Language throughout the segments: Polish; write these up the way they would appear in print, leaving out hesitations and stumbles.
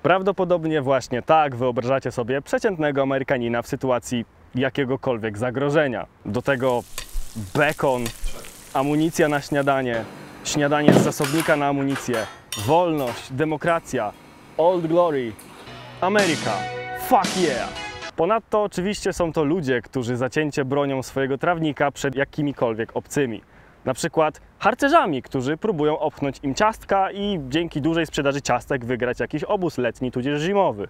Prawdopodobnie właśnie tak wyobrażacie sobie przeciętnego Amerykanina w sytuacji jakiegokolwiek zagrożenia. Do tego bekon, amunicja na śniadanie, śniadanie z zasobnika na amunicję, wolność, demokracja, old glory, Ameryka, fuck yeah! Ponadto oczywiście są to ludzie, którzy zacięcie bronią swojego trawnika przed jakimikolwiek obcymi. Na przykład harcerzami, którzy próbują opchnąć im ciastka i dzięki dużej sprzedaży ciastek wygrać jakiś obóz letni tudzież zimowy.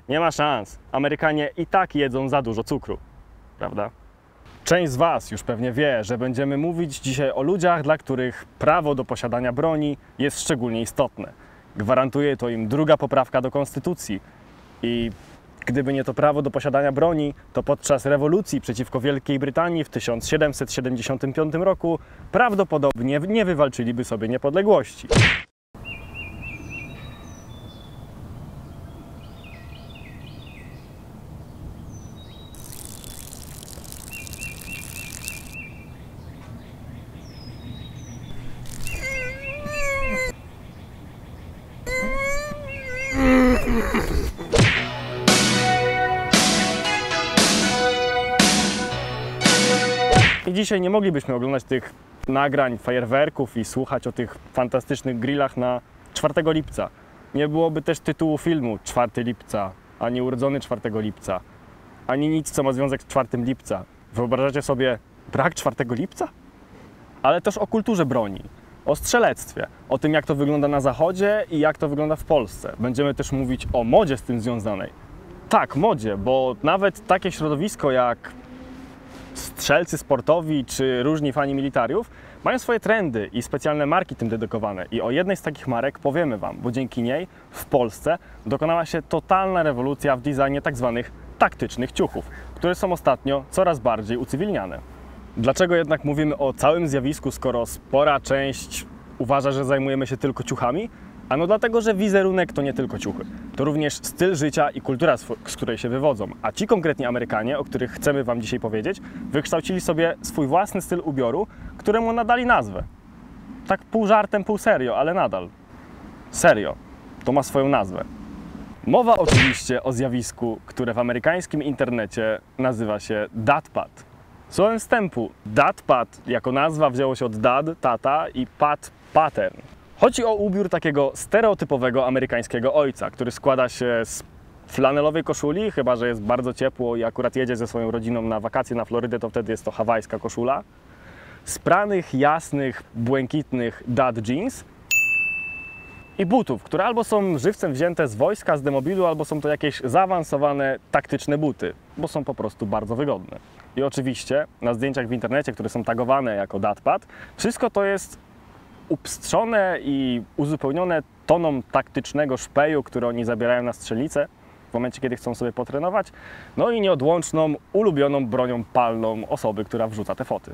Nie ma szans. Amerykanie i tak jedzą za dużo cukru, prawda? Część z Was już pewnie wie, że będziemy mówić dzisiaj o ludziach, dla których prawo do posiadania broni jest szczególnie istotne. Gwarantuje to im druga poprawka do Konstytucji i gdyby nie to prawo do posiadania broni, to podczas rewolucji przeciwko Wielkiej Brytanii w 1775 roku prawdopodobnie nie wywalczyliby sobie niepodległości. I dzisiaj nie moglibyśmy oglądać tych nagrań, fajerwerków i słuchać o tych fantastycznych grillach na 4 lipca. Nie byłoby też tytułu filmu 4 lipca, ani urodzony 4 lipca, ani nic, co ma związek z 4 lipca. Wyobrażacie sobie brak 4 lipca? Ale też o kulturze broni, o strzelectwie, o tym, jak to wygląda na Zachodzie i jak to wygląda w Polsce. Będziemy też mówić o modzie z tym związanej. Tak, modzie, bo nawet takie środowisko jak strzelcy sportowi czy różni fani militariów mają swoje trendy i specjalne marki tym dedykowane. I o jednej z takich marek powiemy Wam, bo dzięki niej w Polsce dokonała się totalna rewolucja w designie tzw. taktycznych ciuchów, które są ostatnio coraz bardziej ucywilniane. Dlaczego jednak mówimy o całym zjawisku, skoro spora część uważa, że zajmujemy się tylko ciuchami? Ano dlatego, że wizerunek to nie tylko ciuchy. To również styl życia i kultura, z której się wywodzą. A ci konkretnie Amerykanie, o których chcemy Wam dzisiaj powiedzieć, wykształcili sobie swój własny styl ubioru, któremu nadali nazwę. Tak pół żartem, pół serio, ale nadal. Serio. To ma swoją nazwę. Mowa oczywiście o zjawisku, które w amerykańskim internecie nazywa się datpad. Słowem wstępu, datpad jako nazwa wzięło się od dad, tata i pat, pattern. Chodzi o ubiór takiego stereotypowego amerykańskiego ojca, który składa się z flanelowej koszuli, chyba że jest bardzo ciepło i akurat jedzie ze swoją rodziną na wakacje na Florydę, to wtedy jest to hawajska koszula, z pranych, jasnych, błękitnych dad jeans i butów, które albo są żywcem wzięte z wojska, z demobilu, albo są to jakieś zaawansowane, taktyczne buty, bo są po prostu bardzo wygodne. I oczywiście na zdjęciach w internecie, które są tagowane jako datpad, wszystko to jest upstrzone i uzupełnione toną taktycznego szpeju, który oni zabierają na strzelnicę w momencie, kiedy chcą sobie potrenować, no i nieodłączną, ulubioną bronią palną osoby, która wrzuca te foty.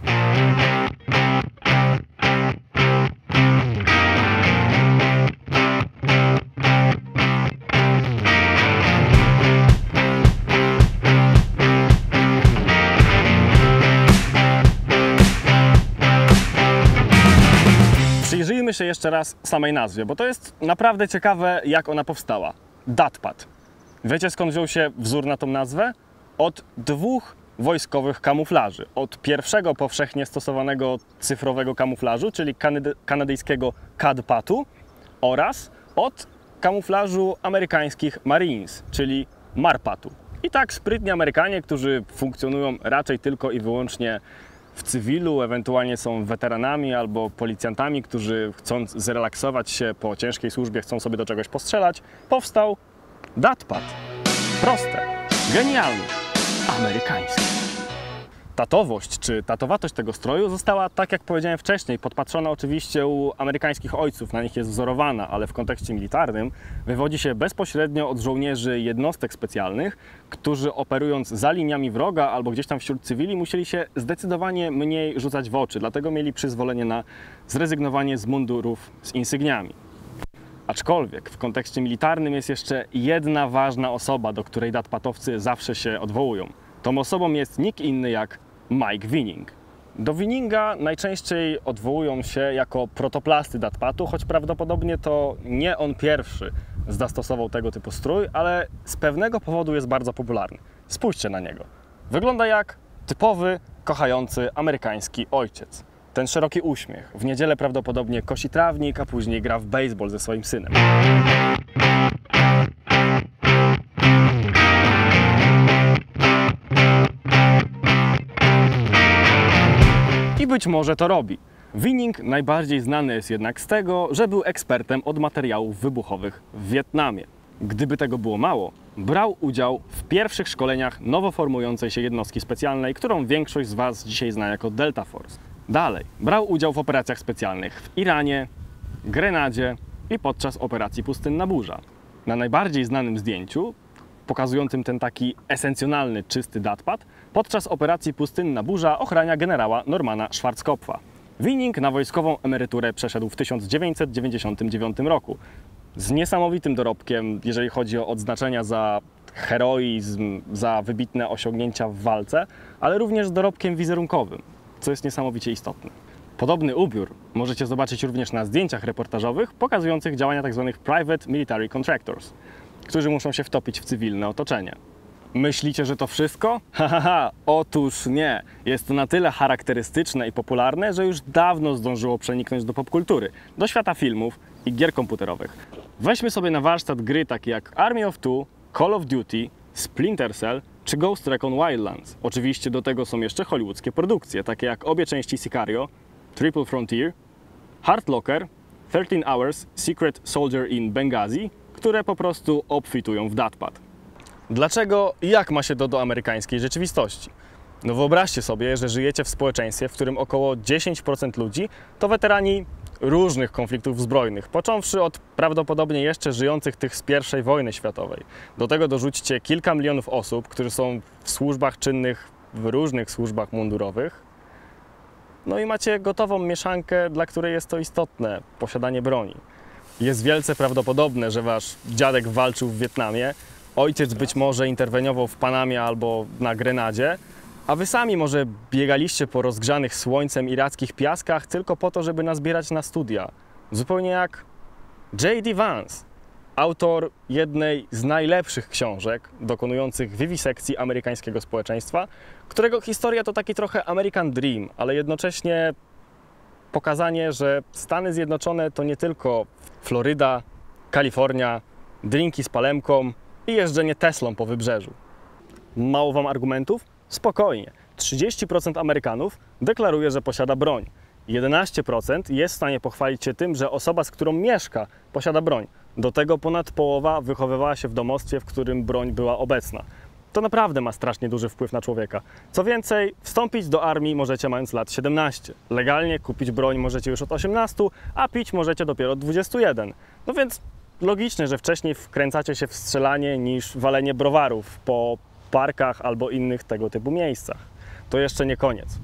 Przyjrzyjmy się jeszcze raz samej nazwie, bo to jest naprawdę ciekawe, jak ona powstała. Datpad. Wiecie, skąd wziął się wzór na tą nazwę? Od dwóch wojskowych kamuflaży. Od pierwszego powszechnie stosowanego cyfrowego kamuflażu, czyli kanadyjskiego CAD-PAT-u, oraz od kamuflażu amerykańskich Marines, czyli MARPAT-u. I tak sprytni Amerykanie, którzy funkcjonują raczej tylko i wyłącznie w cywilu, ewentualnie są weteranami albo policjantami, którzy chcąc zrelaksować się po ciężkiej służbie, chcą sobie do czegoś postrzelać, powstał datpad. Proste, genialne, amerykańskie. Tatowość czy tatowatość tego stroju została, tak jak powiedziałem wcześniej, podpatrzona oczywiście u amerykańskich ojców, na nich jest wzorowana, ale w kontekście militarnym wywodzi się bezpośrednio od żołnierzy jednostek specjalnych, którzy operując za liniami wroga albo gdzieś tam wśród cywili musieli się zdecydowanie mniej rzucać w oczy, dlatego mieli przyzwolenie na zrezygnowanie z mundurów z insygniami. Aczkolwiek w kontekście militarnym jest jeszcze jedna ważna osoba, do której datpatowcy zawsze się odwołują. Tą osobą jest nikt inny jak Mike Winning. Do Vininga najczęściej odwołują się jako protoplasty datpatu, choć prawdopodobnie to nie on pierwszy zastosował tego typu strój, ale z pewnego powodu jest bardzo popularny. Spójrzcie na niego. Wygląda jak typowy, kochający amerykański ojciec. Ten szeroki uśmiech. W niedzielę prawdopodobnie kosi trawnik, a później gra w baseball ze swoim synem. I być może to robi. Vining najbardziej znany jest jednak z tego, że był ekspertem od materiałów wybuchowych w Wietnamie. Gdyby tego było mało, brał udział w pierwszych szkoleniach nowo formującej się jednostki specjalnej, którą większość z Was dzisiaj zna jako Delta Force. Dalej, brał udział w operacjach specjalnych w Iranie, Grenadzie i podczas operacji Pustynna Burza. Na najbardziej znanym zdjęciu, pokazującym ten taki esencjonalny, czysty datpad, podczas operacji Pustynna Burza ochrania generała Normana Schwarzkopfa. Vining na wojskową emeryturę przeszedł w 1999 roku. Z niesamowitym dorobkiem, jeżeli chodzi o odznaczenia za heroizm, za wybitne osiągnięcia w walce, ale również z dorobkiem wizerunkowym, co jest niesamowicie istotne. Podobny ubiór możecie zobaczyć również na zdjęciach reportażowych pokazujących działania tzw. Private Military Contractors, którzy muszą się wtopić w cywilne otoczenie. Myślicie, że to wszystko? Otóż nie. Jest to na tyle charakterystyczne i popularne, że już dawno zdążyło przeniknąć do popkultury, do świata filmów i gier komputerowych. Weźmy sobie na warsztat gry takie jak Army of Two, Call of Duty, Splinter Cell czy Ghost Recon Wildlands. Oczywiście do tego są jeszcze hollywoodzkie produkcje, takie jak obie części Sicario, Triple Frontier, Hard Locker, 13 Hours, Secret Soldier in Benghazi, które po prostu obfitują w datpad. Dlaczego i jak ma się to do amerykańskiej rzeczywistości? No wyobraźcie sobie, że żyjecie w społeczeństwie, w którym około 10% ludzi to weterani różnych konfliktów zbrojnych, począwszy od prawdopodobnie jeszcze żyjących tych z I wojny światowej. Do tego dorzućcie kilka milionów osób, którzy są w służbach czynnych, w różnych służbach mundurowych. No i macie gotową mieszankę, dla której jest to istotne, posiadanie broni. Jest wielce prawdopodobne, że wasz dziadek walczył w Wietnamie, ojciec być może interweniował w Panamie albo na Grenadzie, a wy sami może biegaliście po rozgrzanych słońcem irackich piaskach tylko po to, żeby nazbierać na studia. Zupełnie jak J.D. Vance, autor jednej z najlepszych książek dokonujących wiwisekcji amerykańskiego społeczeństwa, którego historia to taki trochę American Dream, ale jednocześnie pokazanie, że Stany Zjednoczone to nie tylko Floryda, Kalifornia, drinki z palemką i jeżdżenie Teslą po wybrzeżu. Mało wam argumentów? Spokojnie. 30% Amerykanów deklaruje, że posiada broń. 11% jest w stanie pochwalić się tym, że osoba, z którą mieszka, posiada broń. Do tego ponad połowa wychowywała się w domostwie, w którym broń była obecna. To naprawdę ma strasznie duży wpływ na człowieka. Co więcej, wstąpić do armii możecie mając lat 17. Legalnie kupić broń możecie już od 18, a pić możecie dopiero od 21. No więc logiczne, że wcześniej wkręcacie się w strzelanie niż walenie browarów po parkach albo innych tego typu miejscach. To jeszcze nie koniec.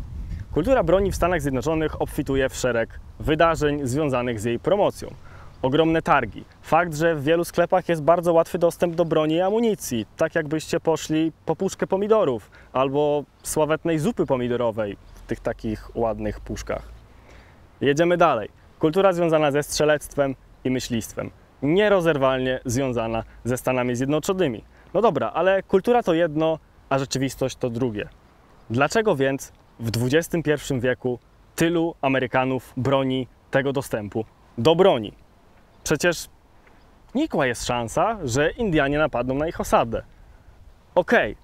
Kultura broni w Stanach Zjednoczonych obfituje w szereg wydarzeń związanych z jej promocją. Ogromne targi. Fakt, że w wielu sklepach jest bardzo łatwy dostęp do broni i amunicji. Tak jakbyście poszli po puszkę pomidorów albo sławetnej zupy pomidorowej w tych takich ładnych puszkach. Jedziemy dalej. Kultura związana ze strzelectwem i myślistwem. Nierozerwalnie związana ze Stanami Zjednoczonymi. No dobra, ale kultura to jedno, a rzeczywistość to drugie. Dlaczego więc w XXI wieku tylu Amerykanów broni tego dostępu do broni? Przecież nikła jest szansa, że Indianie napadną na ich osadę. Okej,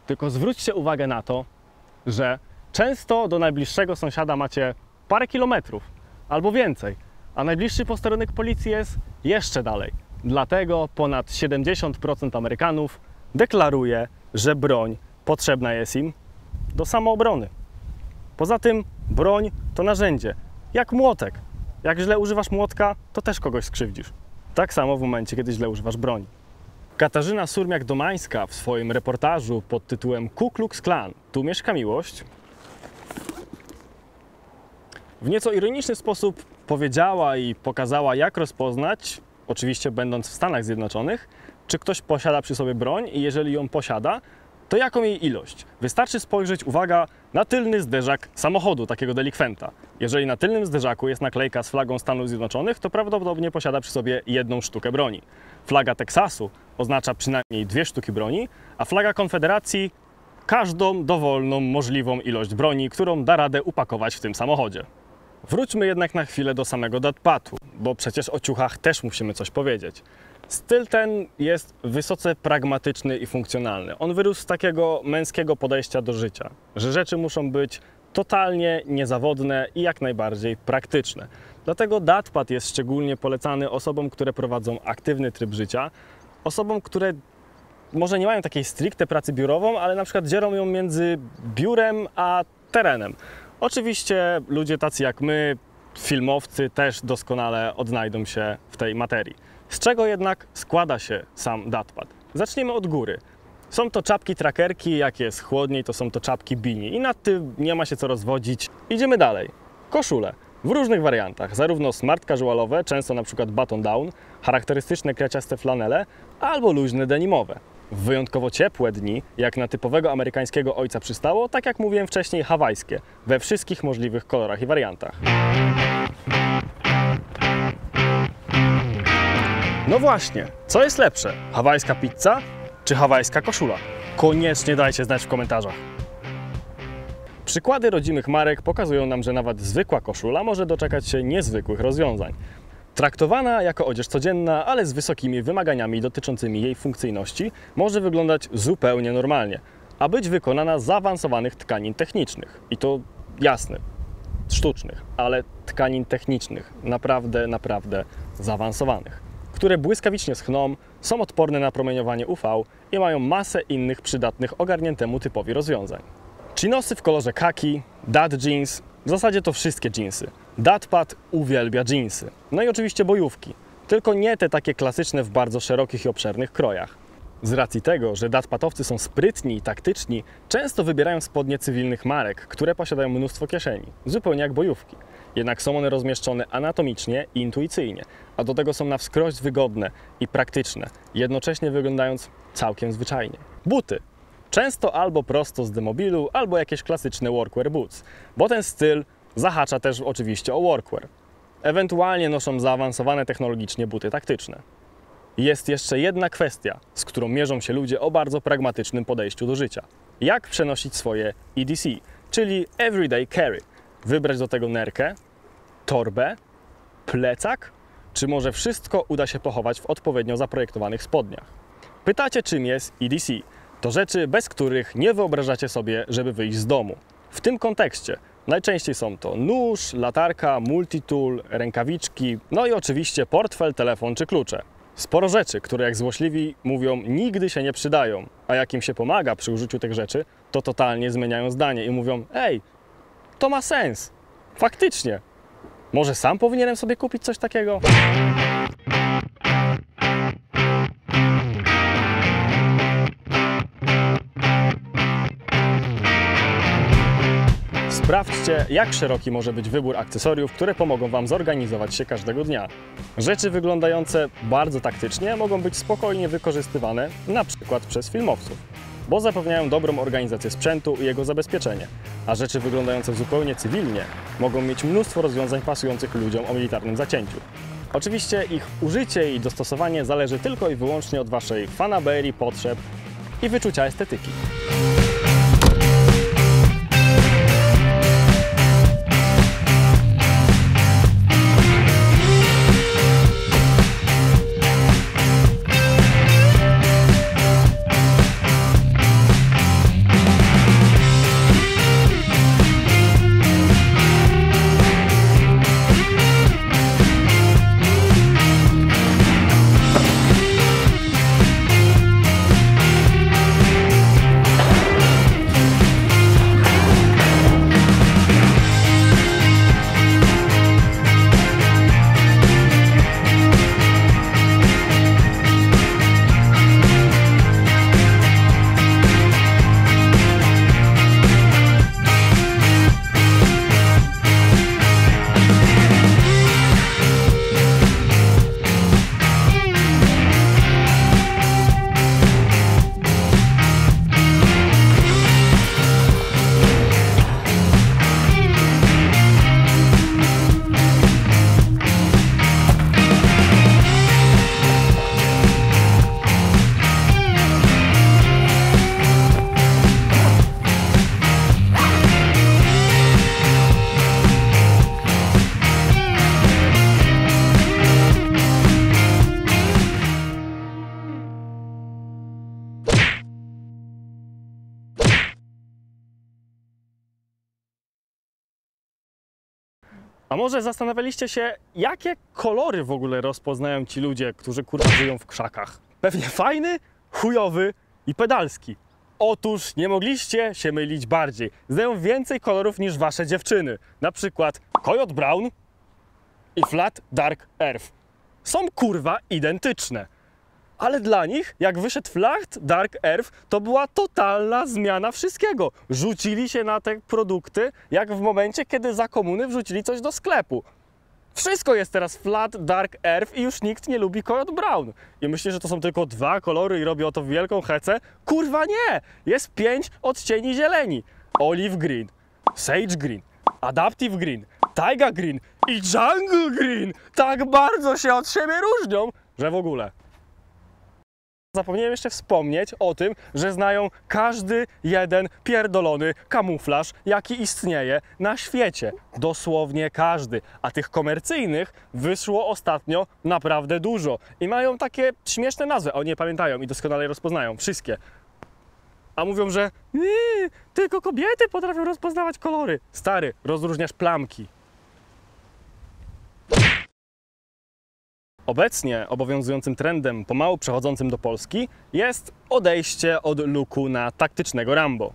tylko zwróćcie uwagę na to, że często do najbliższego sąsiada macie parę kilometrów albo więcej, a najbliższy posterunek policji jest jeszcze dalej. Dlatego ponad 70% Amerykanów deklaruje, że broń potrzebna jest im do samoobrony. Poza tym broń to narzędzie, jak młotek. Jak źle używasz młotka, to też kogoś skrzywdzisz. Tak samo w momencie, kiedy źle używasz broni. Katarzyna Surmiak-Domańska w swoim reportażu pod tytułem Ku Klux Klan – Tu mieszka miłość w nieco ironiczny sposób powiedziała i pokazała, jak rozpoznać, oczywiście będąc w Stanach Zjednoczonych, czy ktoś posiada przy sobie broń i jeżeli ją posiada, To jaką jej ilość? Wystarczy spojrzeć, uwaga, na tylny zderzak samochodu takiego delikwenta. Jeżeli na tylnym zderzaku jest naklejka z flagą Stanów Zjednoczonych, to prawdopodobnie posiada przy sobie 1 sztukę broni. Flaga Teksasu oznacza przynajmniej 2 sztuki broni, a flaga Konfederacji każdą dowolną możliwą ilość broni, którą da radę upakować w tym samochodzie. Wróćmy jednak na chwilę do samego datpadu, bo przecież o ciuchach też musimy coś powiedzieć. Styl ten jest wysoce pragmatyczny i funkcjonalny. On wyrósł z takiego męskiego podejścia do życia, że rzeczy muszą być totalnie niezawodne i jak najbardziej praktyczne. Dlatego datpad jest szczególnie polecany osobom, które prowadzą aktywny tryb życia, osobom, które może nie mają takiej stricte pracy biurową, ale na przykład dzielą ją między biurem a terenem. Oczywiście ludzie tacy jak my, filmowcy, też doskonale odnajdą się w tej materii. Z czego jednak składa się sam datpad? Zacznijmy od góry. Są to czapki trackerki, jak jest chłodniej, to są to czapki bini i nad tym nie ma się co rozwodzić. Idziemy dalej. Koszule w różnych wariantach, zarówno smart casualowe, często na przykład button down, charakterystyczne kraciaste flanele, albo luźne denimowe. W wyjątkowo ciepłe dni, jak na typowego amerykańskiego ojca przystało, tak jak mówiłem wcześniej, hawajskie, we wszystkich możliwych kolorach i wariantach. No właśnie, co jest lepsze? Hawajska pizza czy hawajska koszula? Koniecznie dajcie znać w komentarzach. Przykłady rodzimych marek pokazują nam, że nawet zwykła koszula może doczekać się niezwykłych rozwiązań. Traktowana jako odzież codzienna, ale z wysokimi wymaganiami dotyczącymi jej funkcyjności, może wyglądać zupełnie normalnie, a być wykonana z zaawansowanych tkanin technicznych. I to jasne, sztucznych, ale tkanin technicznych, naprawdę zaawansowanych, które błyskawicznie schną, są odporne na promieniowanie UV i mają masę innych przydatnych ogarniętemu typowi rozwiązań. Chinosy w kolorze kaki, dad jeans, w zasadzie to wszystkie jeansy. Datpad uwielbia jeansy. No i oczywiście bojówki, tylko nie te takie klasyczne w bardzo szerokich i obszernych krojach. Z racji tego, że datpadowcy są sprytni i taktyczni, często wybierają spodnie cywilnych marek, które posiadają mnóstwo kieszeni, zupełnie jak bojówki. Jednak są one rozmieszczone anatomicznie i intuicyjnie, a do tego są na wskroś wygodne i praktyczne, jednocześnie wyglądając całkiem zwyczajnie. Buty. Często albo prosto z demobilu, albo jakieś klasyczne workwear boots, bo ten styl zahacza też oczywiście o workwear. Ewentualnie noszą zaawansowane technologicznie buty taktyczne. Jest jeszcze jedna kwestia, z którą mierzą się ludzie o bardzo pragmatycznym podejściu do życia. Jak przenosić swoje EDC, czyli Everyday Carry. Wybrać do tego nerkę, torbę, plecak, czy może wszystko uda się pochować w odpowiednio zaprojektowanych spodniach. Pytacie, czym jest EDC? To rzeczy, bez których nie wyobrażacie sobie, żeby wyjść z domu. W tym kontekście najczęściej są to nóż, latarka, multitool, rękawiczki, no i oczywiście portfel, telefon czy klucze. Sporo rzeczy, które jak złośliwi mówią, nigdy się nie przydają, a jak im się pomaga przy użyciu tych rzeczy, to totalnie zmieniają zdanie i mówią: ej, to ma sens, faktycznie, może sam powinienem sobie kupić coś takiego? Sprawdźcie, jak szeroki może być wybór akcesoriów, które pomogą Wam zorganizować się każdego dnia. Rzeczy wyglądające bardzo taktycznie mogą być spokojnie wykorzystywane na przykład przez filmowców, bo zapewniają dobrą organizację sprzętu i jego zabezpieczenie, a rzeczy wyglądające zupełnie cywilnie mogą mieć mnóstwo rozwiązań pasujących ludziom o militarnym zacięciu. Oczywiście ich użycie i dostosowanie zależy tylko i wyłącznie od Waszej fanaberii, potrzeb i wyczucia estetyki. A może zastanawialiście się, jakie kolory w ogóle rozpoznają ci ludzie, którzy kurwa żyją w krzakach? Pewnie fajny, chujowy i pedalski. Otóż nie mogliście się mylić bardziej. Znają więcej kolorów niż wasze dziewczyny. Na przykład Coyote Brown i Flat Dark Earth. Są kurwa identyczne. Ale dla nich, jak wyszedł Flat Dark Earth, to była totalna zmiana wszystkiego. Rzucili się na te produkty, jak w momencie, kiedy za komuny wrzucili coś do sklepu. Wszystko jest teraz Flat Dark Earth i już nikt nie lubi Coyote Brown. I myślę, że to są tylko 2 kolory i robi o to wielką hecę. Kurwa nie! Jest 5 odcieni zieleni. Olive Green, Sage Green, Adaptive Green, Taiga Green i Jungle Green. Tak bardzo się od siebie różnią, że w ogóle. Zapomniałem jeszcze wspomnieć o tym, że znają każdy jeden pierdolony kamuflaż, jaki istnieje na świecie. Dosłownie każdy. A tych komercyjnych wyszło ostatnio naprawdę dużo. I mają takie śmieszne nazwy. Oni je pamiętają i doskonale rozpoznają. Wszystkie. A mówią, że tylko kobiety potrafią rozpoznawać kolory. Stary, rozróżniasz plamki. Obecnie obowiązującym trendem, pomału przechodzącym do Polski, jest odejście od looku na taktycznego Rambo.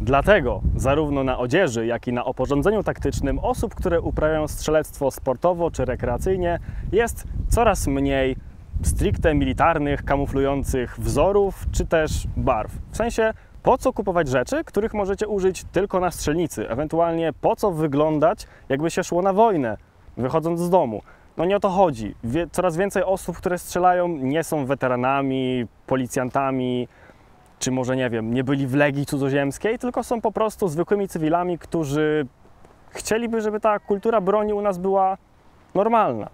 Dlatego zarówno na odzieży, jak i na oporządzeniu taktycznym osób, które uprawiają strzelectwo sportowo czy rekreacyjnie, jest coraz mniej stricte militarnych, kamuflujących wzorów czy też barw. W sensie, po co kupować rzeczy, których możecie użyć tylko na strzelnicy? Ewentualnie po co wyglądać, jakby się szło na wojnę, wychodząc z domu? No nie o to chodzi. Coraz więcej osób, które strzelają, nie są weteranami, policjantami, czy może, nie wiem, nie byli w Legii Cudzoziemskiej, tylko są po prostu zwykłymi cywilami, którzy chcieliby, żeby ta kultura broni u nas była normalna.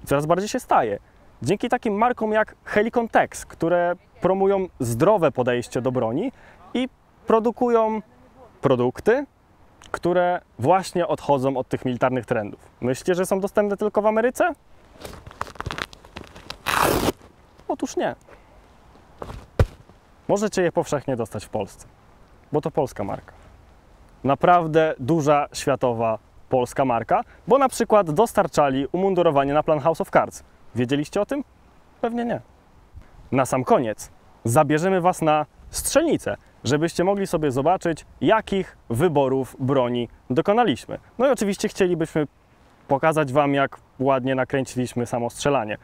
I coraz bardziej się staje. Dzięki takim markom jak Helicon Tex, które promują zdrowe podejście do broni i produkują produkty, które właśnie odchodzą od tych militarnych trendów. Myślicie, że są dostępne tylko w Ameryce? Otóż nie. Możecie je powszechnie dostać w Polsce, bo to polska marka. Naprawdę duża, światowa polska marka, bo na przykład dostarczali umundurowanie na plan House of Cards. Wiedzieliście o tym? Pewnie nie. Na sam koniec zabierzemy Was na strzelnicę, żebyście mogli sobie zobaczyć, jakich wyborów broni dokonaliśmy. No i oczywiście chcielibyśmy pokazać Wam, jak ładnie nakręciliśmy samo strzelanie,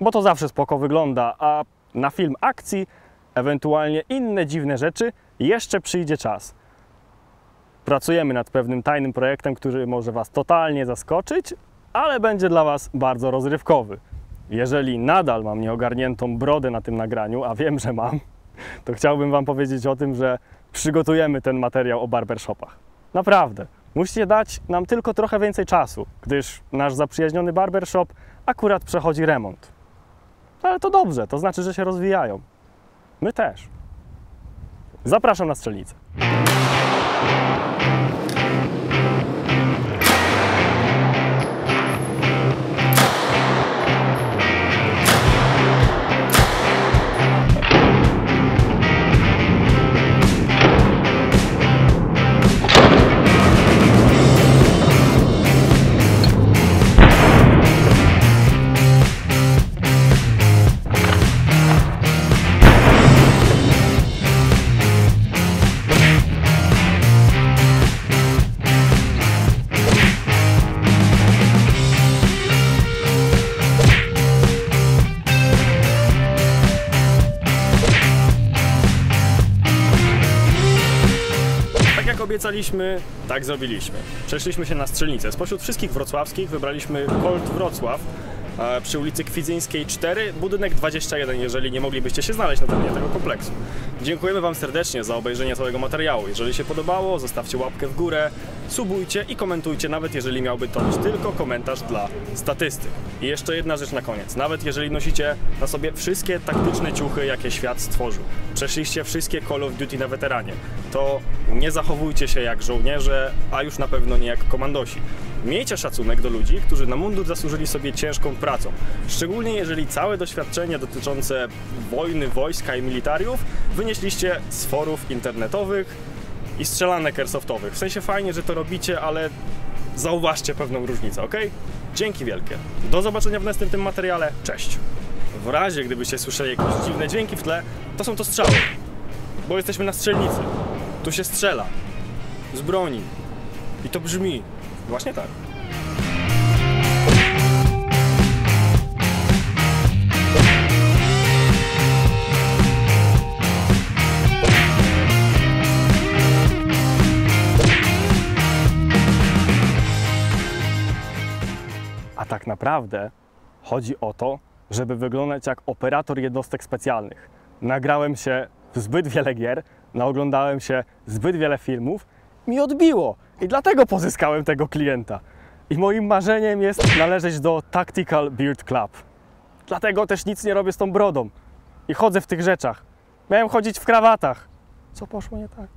bo to zawsze spoko wygląda, a na film akcji, ewentualnie inne dziwne rzeczy, jeszcze przyjdzie czas. Pracujemy nad pewnym tajnym projektem, który może Was totalnie zaskoczyć, ale będzie dla Was bardzo rozrywkowy. Jeżeli nadal mam nieogarniętą brodę na tym nagraniu, a wiem, że mam, to chciałbym Wam powiedzieć o tym, że przygotujemy ten materiał o barbershopach. Naprawdę. Musicie dać nam tylko trochę więcej czasu, gdyż nasz zaprzyjaźniony barbershop akurat przechodzi remont. Ale to dobrze, to znaczy, że się rozwijają. My też. Zapraszam na strzelnicę. Obiecaliśmy, tak zrobiliśmy. Przeszliśmy się na strzelnicę. Spośród wszystkich wrocławskich wybraliśmy Colt Wrocław przy ulicy Kwidzyńskiej 4, budynek 21, jeżeli nie moglibyście się znaleźć na terenie tego kompleksu. Dziękujemy Wam serdecznie za obejrzenie całego materiału. Jeżeli się podobało, zostawcie łapkę w górę, subujcie i komentujcie, nawet jeżeli miałby to być tylko komentarz dla statystyk. I jeszcze jedna rzecz na koniec. Nawet jeżeli nosicie na sobie wszystkie taktyczne ciuchy, jakie świat stworzył, przeszliście wszystkie Call of Duty na weteranie, to nie zachowujcie się jak żołnierze, a już na pewno nie jak komandosi. Miejcie szacunek do ludzi, którzy na mundur zasłużyli sobie ciężką pracą. Szczególnie jeżeli całe doświadczenie dotyczące wojny, wojska i militariów wynieśliście z forów internetowych i strzelanek airsoftowych. W sensie fajnie, że to robicie, ale zauważcie pewną różnicę, ok? Dzięki wielkie. Do zobaczenia w następnym materiale. Cześć. W razie, gdybyście słyszeli jakieś dziwne dźwięki w tle, to są to strzały. Bo jesteśmy na strzelnicy. Tu się strzela. Z broni. I to brzmi właśnie tak. A tak naprawdę chodzi o to, żeby wyglądać jak operator jednostek specjalnych. Nagrałem się w zbyt wiele gier, naoglądałem się zbyt wiele filmów, mi odbiło i dlatego pozyskałem tego klienta. I moim marzeniem jest należeć do Tactical Beard Club. Dlatego też nic nie robię z tą brodą i chodzę w tych rzeczach. Miałem chodzić w krawatach. Co poszło nie tak?